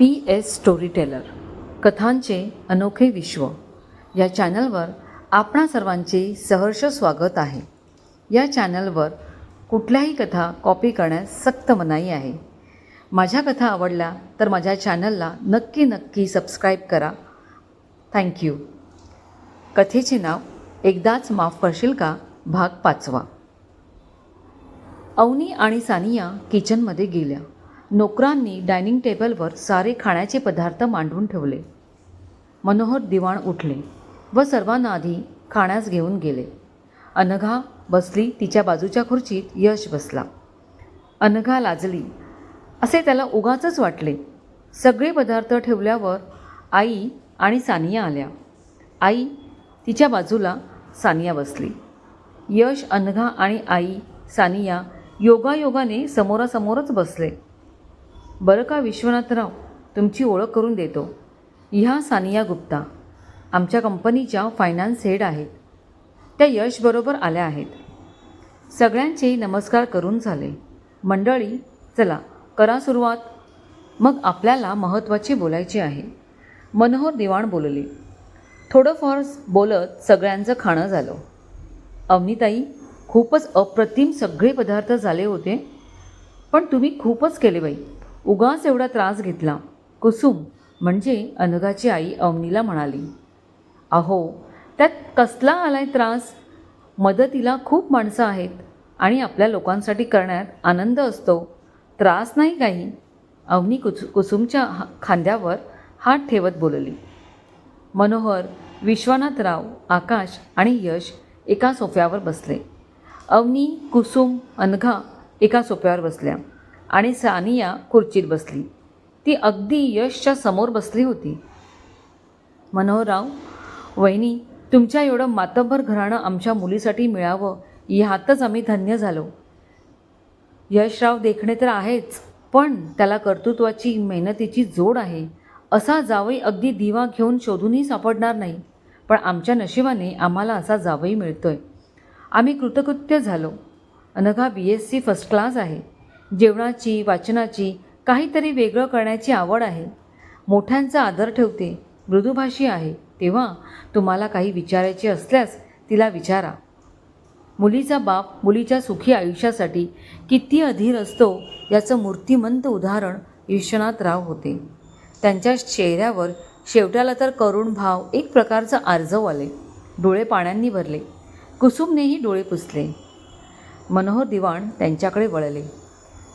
PS storyteller कथांचे अनोखे विश्व या चॅनलवर आपणा सर्वांचे सहर्ष स्वागत आहे. या चॅनलवर कुठल्याही कथा कॉपी करण्यास सक्त मनाई आहे. माझ्या कथा आवडल्या तर माझ्या चॅनलला नक्की सबस्क्राईब करा. थँक्यू. कथेचे नाव एकदाच माफ करशील का, भाग 5. अवनी आणि सानिया किचनमध्ये गेल्या. नोकरांनी डायनिंग टेबलवर सारे खाण्याचे पदार्थ मांडून ठेवले. मनोहर दिवाण उठले व सर्वांना आधी खाण्यास घेऊन गेले. अनघा बसली तिच्या बाजूच्या खुर्चीत. यश बसला. अनघा लाजली असे त्याला उगाचच वाटले. सगळे पदार्थ ठेवल्यावर आई आणि सानिया आल्या. आई तिच्या बाजूला, सानिया बसली. यश, अनघा आणि आई सानिया योगायोगाने समोरासमोरच बसले. बरं का विश्वनाथराव, तुमची ओळख करून देतो. ह्या सानिया गुप्ता आमच्या कंपनीच्या फायनान्स हेड आहेत. त्या यशबरोबर आल्या आहेत. सगळ्यांचे नमस्कार करून झाले. मंडळी, चला करा सुरुवात. मग आपल्याला महत्त्वाचे बोलायचे आहे. मनोहर दिवाण बोलले. थोडंफार बोलत सगळ्यांचं खाणं झालं. अवनीताई, खूपच अप्रतिम सगळे पदार्थ झाले होते, पण तुम्ही खूपच केले बाई. उगाच एवढा त्रास घेतला. कुसुम म्हणजे अनघाची आई अवनीला म्हणाली. अहो, त्यात कसला आलाय त्रास? मदतीला खूप माणसं आहेत आणि आपल्या लोकांसाठी करण्यात आनंद असतो. त्रास नाही काही. अवनी कुसुमच्या खांद्यावर हात ठेवत बोलली. मनोहर, विश्वनाथराव, आकाश आणि यश एका सोफ्यावर बसले. अवनी, कुसुम, अनघा एका सोफ्यावर बसल्या आणि सानिया खुर्चीत बसली. ती अगदी यशच्या समोर बसली होती. मनोहरराव, वहिनी, तुमच्या एवढं मातब्बर घराणं आमच्या मुलीसाठी मिळावं ह्यातच आम्ही धन्य झालो. यशराव देखणे तर आहेच, पण त्याला कर्तृत्वाची, मेहनतीची जोड आहे. असा जावई अगदी दिवा घेऊन शोधूनही सापडणार नाही. पण आमच्या नशिबाने आम्हाला असा जावई मिळतोय. आम्ही कृतकृत्य झालो. अनघा BSc फर्स्ट क्लास आहे. जेवणाची, वाचनाची, काहीतरी वेगळं करण्याची आवड आहे. मोठ्यांचा आदर ठेवते. मृदुभाषी आहे. तेव्हा तुम्हाला काही विचारायचे असल्यास तिला विचारा. मुलीचा बाप मुलीच्या सुखी आयुष्यासाठी किती अधीर असतो याचं मूर्तिमंत उदाहरण विश्वनाथराव होते. त्यांच्या चेहऱ्यावर शेवट्याला तर करुण भाव, एक प्रकारचं आर्जव आले. डोळे पाण्याने भरले. कुसुमनेही डोळे पुसले. मनोहर दिवाण त्यांच्याकडे वळले.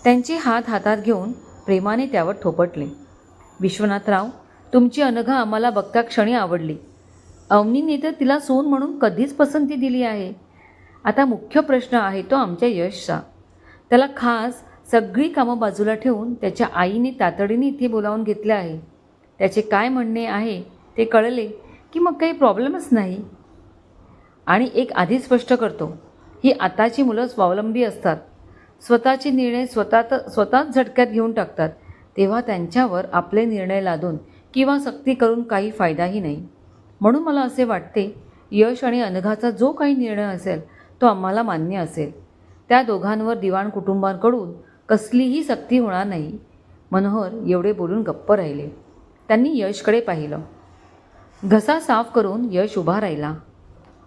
त्यांचे हात हातात घेऊन प्रेमाने त्यावर थोपटले. विश्वनाथराव, तुमची अनघा आम्हाला बघता क्षणी आवडली. अवनीने तर तिला सून म्हणून कधीच पसंती दिली आहे. आता मुख्य प्रश्न आहे तो आमच्या यशचा. त्याला खास सगळी कामं बाजूला ठेवून त्याच्या आईने तातडीने इथे बोलावून घेतले आहे. त्याचे काय म्हणणे आहे ते कळले की मग काही प्रॉब्लेमच नाही. आणि एक आधी स्पष्ट करतो, ही आताची मुलं स्वावलंबी असतात. स्वतःचे निर्णय स्वतःच झटक्यात घेऊन टाकतात. तेव्हा त्यांच्यावर आपले निर्णय लादून किंवा सक्ती करून काही फायदाही नाही. म्हणून मला असे वाटते, यश आणि अनघाचा जो काही निर्णय असेल तो आम्हाला मान्य असेल. त्या दोघांवर दिवाण कुटुंबांकडून कसलीही सक्ती होणार नाही. मनोहर एवढे बोलून गप्प राहिले. त्यांनी यशकडे पाहिलं. घसा साफ करून यश उभा राहिला.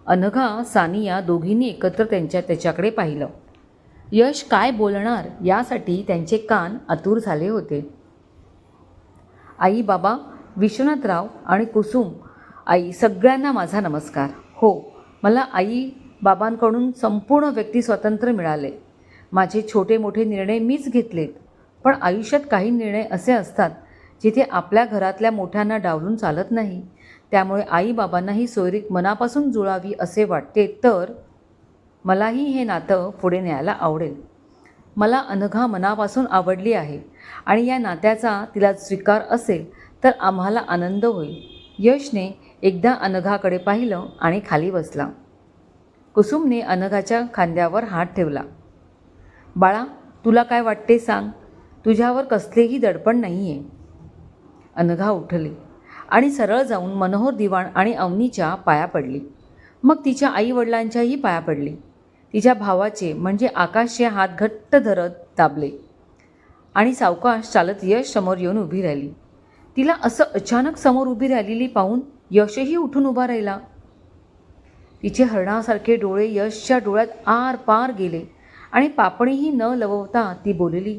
अनघा, सानिया दोघींनी एकत्र त्याच्याकडे पाहिलं. यश काय बोलणार यासाठी त्यांचे कान आतुर झाले होते. आई, बाबा, विश्वनाथराव आणि कुसुम आई, सगळ्यांना माझा नमस्कार. हो, मला आई बाबांकडून संपूर्ण व्यक्ती स्वातंत्र्य मिळाले. माझे छोटे मोठे निर्णय मीच घेतलेत. पण आयुष्यात काही निर्णय असे असतात जिथे आपल्या घरातल्या मोठ्यांना डावलून चालत नाही. त्यामुळे आईबाबांना ही सोयरीक मनापासून जुळावी असे वाटते. तर मलाही हे नातं पुढे न्यायला आवडेल. मला अनघा मनापासून आवडली आहे आणि या नात्याचा तिला स्वीकार असेल तर आम्हाला आनंद होईल. यशने एकदा अनघाकडे पाहिलं आणि खाली बसला. कुसुमने अनघाच्या खांद्यावर हात ठेवला. बाळा, तुला काय वाटते सांग. तुझ्यावर कसलेही दडपण नाही आहे. अनघा उठली आणि सरळ जाऊन मनोहर दिवाण आणि अवनीच्या पाया पडली. मग तिच्या आईवडिलांच्याही पाया पडली. तिच्या भावाचे म्हणजे आकाशचे हात घट्ट धरत दाबले आणि सावकाश चालत यश समोर येऊन उभी राहिली. तिला असं अचानक समोर उभी राहिलेली पाहून यशही उठून उभा राहिला. तिचे हरणासारखे डोळे यशच्या डोळ्यात आर पार गेले आणि पापणीही न लवता ती बोलली,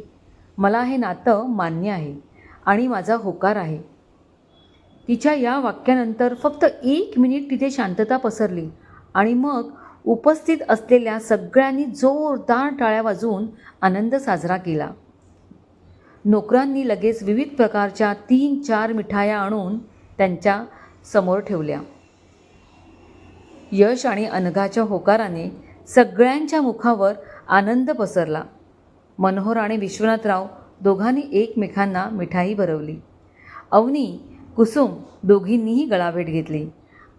मला हे नातं मान्य आहे आणि माझा होकार आहे. तिच्या या वाक्यानंतर फक्त 1 मिनिट तिथे शांतता पसरली आणि मग उपस्थित असलेल्या सगळ्यांनी जोरदार टाळ्या वाजवून आनंद साजरा केला. नोकरांनी लगेच विविध प्रकारच्या 3-4 मिठाया आणून त्यांच्या समोर ठेवल्या. यश आणि अनघाच्या होकाराने सगळ्यांच्या मुखावर आनंद पसरला. मनोहर आणि विश्वनाथराव दोघांनी एकमेकांना मिठाई भरवली. अवनी, कुसुम दोघींनीही गळाभेट घेतली.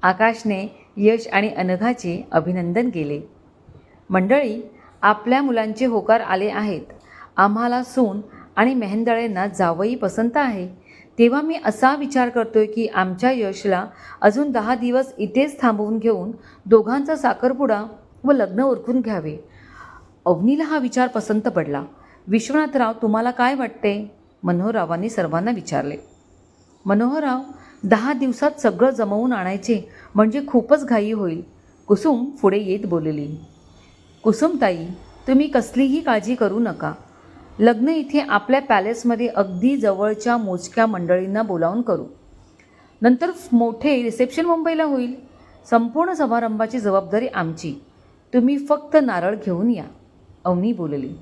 आकाशने यश आणि अनघाचे अभिनंदन केले. मंडळी, आपल्या मुलांचे होकार आले आहेत. आम्हाला सून आणि मेहेंदळेंना जावई पसंत आहे. तेव्हा मी असा विचार करतोय की आमच्या यशला अजून 10 दिवस इथेच थांबवून घेऊन दोघांचा साखरपुडा व लग्न उरकून घ्यावे. अवनीला हा विचार पसंत पडला. विश्वनाथराव, तुम्हाला काय वाटते? मनोहररावांनी सर्वांना विचारले. मनोहरराव, 10 दिवसात सगळं जमवून आणायचे म्हणजे खूपच घाई होईल. कुसुम पुढे येत बोलली. कुसुमताई, तुम्ही कसलीही काळजी करू नका. लग्न इथे आपल्या पॅलेसमध्ये अगदी जवळच्या मोजक्या मंडळींना बोलावून करू. नंतर मोठे रिसेप्शन मुंबईला होईल. संपूर्ण समारंभाची जबाबदारी आमची. तुम्ही फक्त नारळ घेऊन या, अवनी बोलली.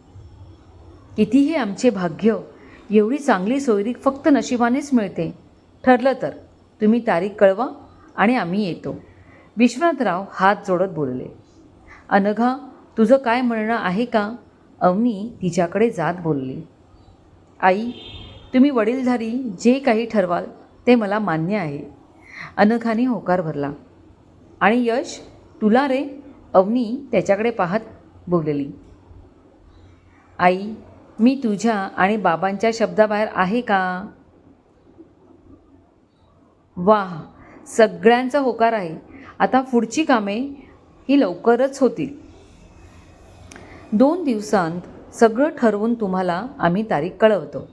कितीही आमचे भाग्य, एवढी चांगली सोयरीक फक्त नशिबानेच मिळते. ठरलं तर तुम्ही तारीख कळवा आणि आम्ही येतो. विश्वनाथराव हात जोडत बोलले. अनघा, तुझं काय म्हणणं आहे का? अवनी तिच्याकडे जात बोलली. आई, तुम्ही वडीलधारी जे काही ठरवाल ते मला मान्य आहे. अनघाने होकार भरला. आणि यश, तुला रे? अवनी त्याच्याकडे पाहत बोलली. आई, मी तुझ्या आणि बाबांच्या शब्दाबाहेर आहे का? वाह, सगळ्यांचा होकार आहे. आता पुढची कामे ही लवकरच होतील. 2 दिवसांत सगळं ठरवून तुम्हाला आम्ही तारीख कळवतो.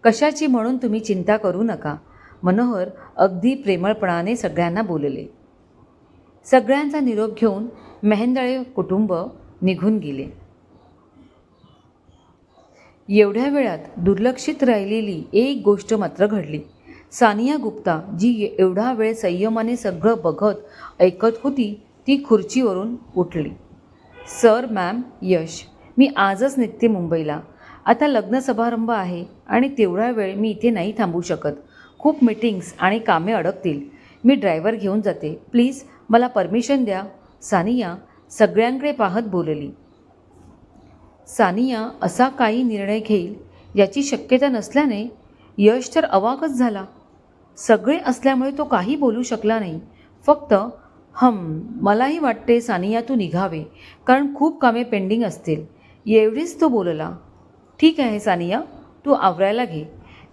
कशाची म्हणून तुम्ही चिंता करू नका. मनोहर अगदी प्रेमळपणाने सगळ्यांना बोलले. सगळ्यांचा निरोप घेऊन मेहेंदळे कुटुंब निघून गेले. एवढ्या वेळात दुर्लक्षित राहिलेली एक गोष्ट मात्र घडली. सानिया गुप्ता, जी एवढा वेळ संयमाने सगळं बघत ऐकत होती, ती खुर्चीवरून उठली. सर, मॅम, यश, मी आजच निघते मुंबईला. आता लग्न समारंभ आहे आणि तेवढा वेळ मी इथे नाही थांबू शकत. खूप मीटिंग्स आणि कामे अडकतील. मी ड्रायव्हर घेऊन जाते. प्लीज मला परमिशन द्या, सानिया सगळ्यांकडे पाहत बोलली. सानिया असा काही निर्णय घेईल याची शक्यता नसल्याने यश तर अवाकच झाला. सगळे असल्यामुळे तो काही बोलू शकला नाही. फक्त मलाही वाटते सानिया तू निघावे, कारण खूप कामे पेंडिंग असतील, एवढीच तो बोलला. ठीक आहे सानिया, तू आवरायला घे.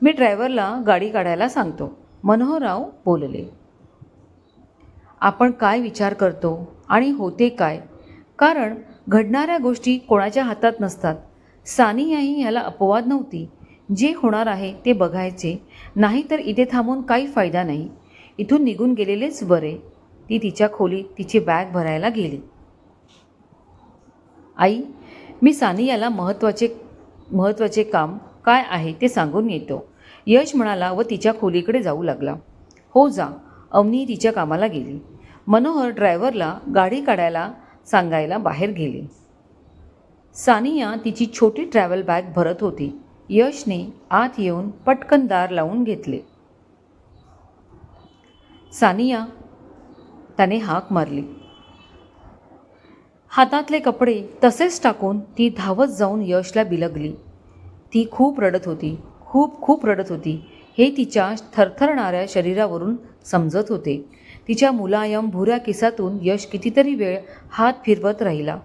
मी ड्रायव्हरला गाडी काढायला सांगतो, मनोहरराव बोलले. आपण काय विचार करतो आणि होते काय, कारण घडणाऱ्या गोष्टी कोणाच्या हातात नसतात. सानियाही ह्याला अपवाद नव्हती. जे होणार आहे ते बघायचे, नाही तर इथे थांबून काही फायदा नाही. इथून निघून गेलेलेच बरे. ती तिच्या खोलीत तिची बॅग भरायला गेली. आई, मी सानियाला महत्त्वाचे काम काय आहे ते सांगून येतो, यश म्हणाला व तिच्या खोलीकडे जाऊ लागला. हो जा, अवनी तिच्या कामाला गेली. मनोहर ड्रायव्हरला गाडी काढायला सांगायला बाहेर गेले. सानिया तिची छोटी ट्रॅव्हल बॅग भरत होती. यशने आत येऊन पटकन दार लावून घेतले. सानिया, त्याने हाक मारली. हातातले कपडे तसेच टाकून ती धावत जाऊन यशला बिलगली. ती खूप रडत होती, खूप रडत होती. हे तिच्या थरथरणाऱ्या शरीरावरून समजत होते. तिच्या मुलायम भुऱ्या केसातून यश कितीतरी वेळ हात फिरवत राहिला.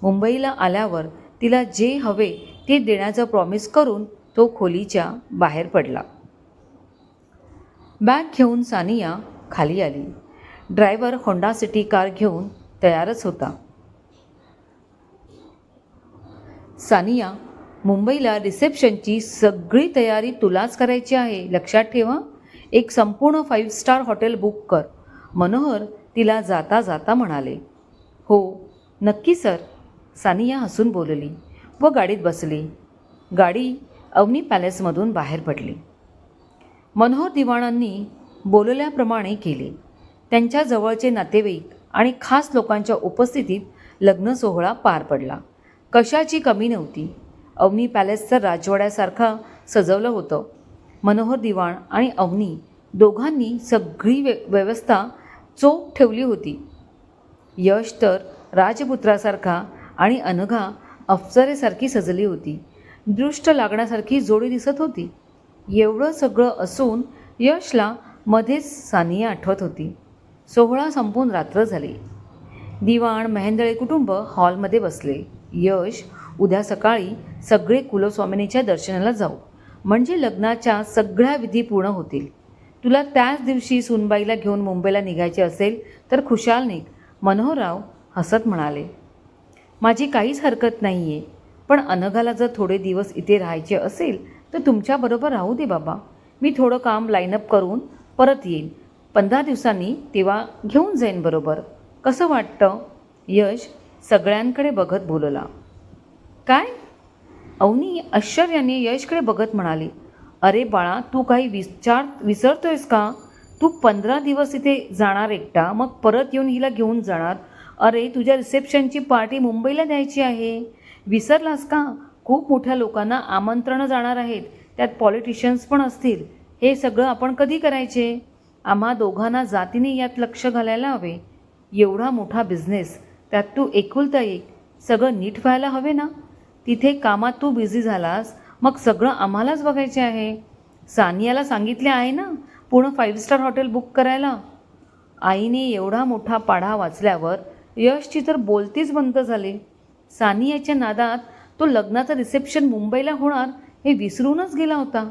मुंबईला आल्यावर तिला जे हवे ते देण्याचं प्रॉमिस करून तो खोलीच्या बाहेर पडला. बॅग घेऊन सानिया खाली आली. ड्रायव्हर होंडा सिटी कार घेऊन तयारच होता. सानिया, मुंबईला रिसेप्शनची सगळी तयारी तुलाच करायची आहे, लक्षात ठेवा. एक संपूर्ण 5 स्टार हॉटेल बुक कर, मनोहर तिला जाता जाता म्हणाले. हो नक्की सर, सानिया हसून बोलली व गाडीत बसली. गाडी अवनी पॅलेसमधून बाहेर पडली. मनोहर दिवाणांनी बोलल्याप्रमाणे केले. त्यांच्या जवळचे नातेवाईक आणि खास लोकांच्या उपस्थितीत लग्न सोहळा पार पडला. कशाची कमी नव्हती. अवनी पॅलेस तर राजवाड्यासारखा सजवलं होतं. मनोहर दिवाण आणि अवनी दोघांनी सगळी व्यवस्था चोख ठेवली होती. यश तर राजपुत्रासारखा आणि अनघा अप्सरेसारखी सजली होती. दृष्ट लागण्यासारखी जोडी दिसत होती. एवढं सगळं असून यशला मध्येच सानिया आठवत होती. सोहळा संपून रात्र झाली. दिवाण मेहेंदळे कुटुंब हॉलमध्ये बसले. यश, उद्या सकाळी सगळे कुलस्वामिनीच्या दर्शनाला जाऊ, म्हणजे लग्नाच्या सगळ्या विधी पूर्ण होतील. तुला त्याच दिवशी सुनबाईला घेऊन मुंबईला निघायचे असेल तर खुशाल निघ, मनोहरराव हसत म्हणाले. माझी काहीच हरकत नाही आहे, पण अनघाला जर थोडे दिवस इथे राहायचे असेल तर तुमच्याबरोबर राहू दे बाबा. मी थोडं काम लाईनअप करून परत येईन. 15 दिवसांनी तेव्हा घेऊन जाईन बरोबर. कसं वाटतं? यश सगळ्यांकडे बघत बोलला. काय? अवनी आश्चर्याने यशकडे बघत म्हणाली. अरे बाळा, तू काही विसरतोयस का? तू 15 दिवस इथे जाणार एकटा, मग परत येऊन हिला घेऊन जाणार. अरे तुझ्या रिसेप्शनची पार्टी मुंबईला द्यायची आहे. विसरलास का? खूप मोठ्या लोकांना आमंत्रणं जाणार आहेत, त्यात पॉलिटिशियन्स पण असतील. हे सगळं आपण कधी करायचे? आम्हा दोघांना जातीने यात लक्ष घालायला हवे. एवढा मोठा बिझनेस, त्यात तू एकुलता एक, सगळं नीट व्हायला हवे ना. तिथे कामात तू बिझी झालास, मग सगळं आम्हालाच बघायचे आहे. सानियाला सांगितले आहे ना पूर्ण 5 स्टार हॉटेल बुक करायला. आईने एवढा मोठा पाढा वाचल्यावर यशची तर बोलतीच बंद झाली. सानियाच्या नादात तो लग्नाचं रिसेप्शन मुंबईला होणार हे विसरूनच गेला होता.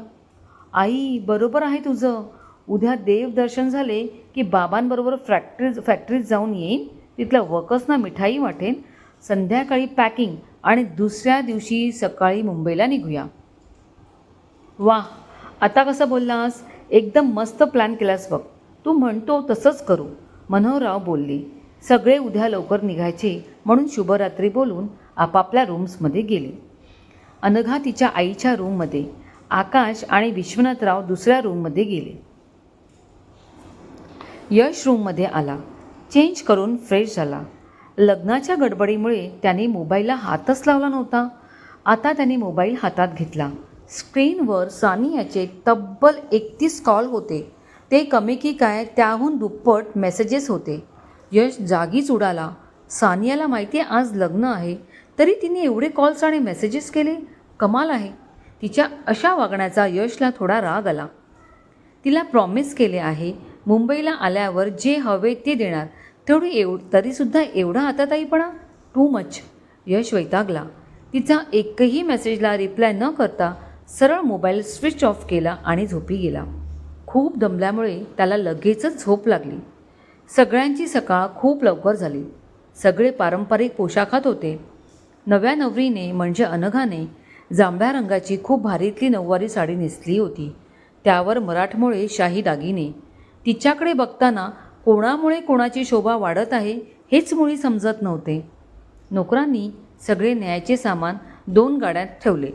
आई, बरोबर आहे तुझं. उद्या देवदर्शन झाले की बाबांबरोबर फॅक्टरीत जाऊन येईन. तिथल्या वर्कर्सना मिठाई वाटेन. संध्याकाळी पॅकिंग आणि दुसऱ्या दिवशी सकाळी मुंबईला निघूया. वाह, आता कसं बोललास? एकदम मस्त प्लॅन केलास बघ. तू म्हणतो तसंच करू, मनोहरराव बोलले. सगळे उद्या लवकर निघायचे म्हणून शुभरात्री बोलून आपापल्या रूम्समध्ये गेले. अनघा तिच्या आईच्या रूममध्ये, आकाश आणि विश्वनाथराव दुसऱ्या रूममध्ये गेले. यश रूममध्ये आला. चेंज करून फ्रेश झाला. लग्नाच्या गडबडीमुळे त्याने मोबाईलला हातच लावला नव्हता. आता त्याने मोबाईल हातात घेतला. स्क्रीनवर सानियाचे तब्बल 31 कॉल होते. ते कमी की काय त्याहून दुप्पट मेसेजेस होते. यश जागीच उडाला. सानियाला माहिती आहे आज लग्न आहे, तरी तिने एवढे कॉल्स आणि मेसेजेस केले. कमाल आहे. तिच्या अशा वागण्याचा यशला थोडा राग आला. तिला प्रॉमिस केले आहे मुंबईला आल्यावर जे हवे ते देणार, तरीसुद्धा एवढा हाताताईपणा, टू मच. यश वैतागला. तिचा एकही मेसेजला रिप्लाय न करता सरळ मोबाईल स्विच ऑफ केला आणि झोपी गेला. खूप दमल्यामुळे त्याला लगेचच झोप लागली. सगळ्यांची सकाळ खूप लवकर झाली. सगळे पारंपरिक पोशाखात होते. नव्या नवरीने म्हणजे अनघाने जांभळ्या रंगाची खूप भारीतली नऊवारी साडी नेसली होती. त्यावर मराठमोळे शाही दागिने. तिच्याकडे बघताना कोणामुळे कोणाची शोभा वाढत आहे हेच मुळी समजत नव्हते. नोकरांनी सगळे न्यायचे सामान 2 गाड्यात ठेवले.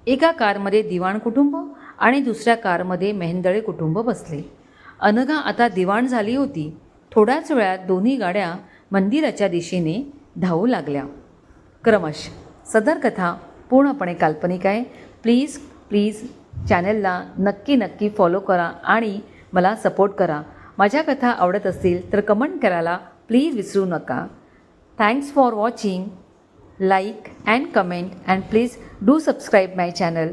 एका कारमध्ये दिवाण कुटुंब आणि दुसऱ्या कारमध्ये मेहेंदळे कुटुंब बसले. अनघा आता दिवाण झाली होती. थोड्याच वेळात दोन्ही गाड्या मंदिराच्या दिशेने धावू लागल्या. क्रमश. सदर कथा पूर्णपणे काल्पनिक आहे. प्लीज चॅनलला नक्की फॉलो करा आणि मला सपोर्ट करा. माझ्या कथा आवडत असतील तर कमेंट करायला प्लीज विसरू नका. Thanks for watching. Like and comment and please do subscribe my channel.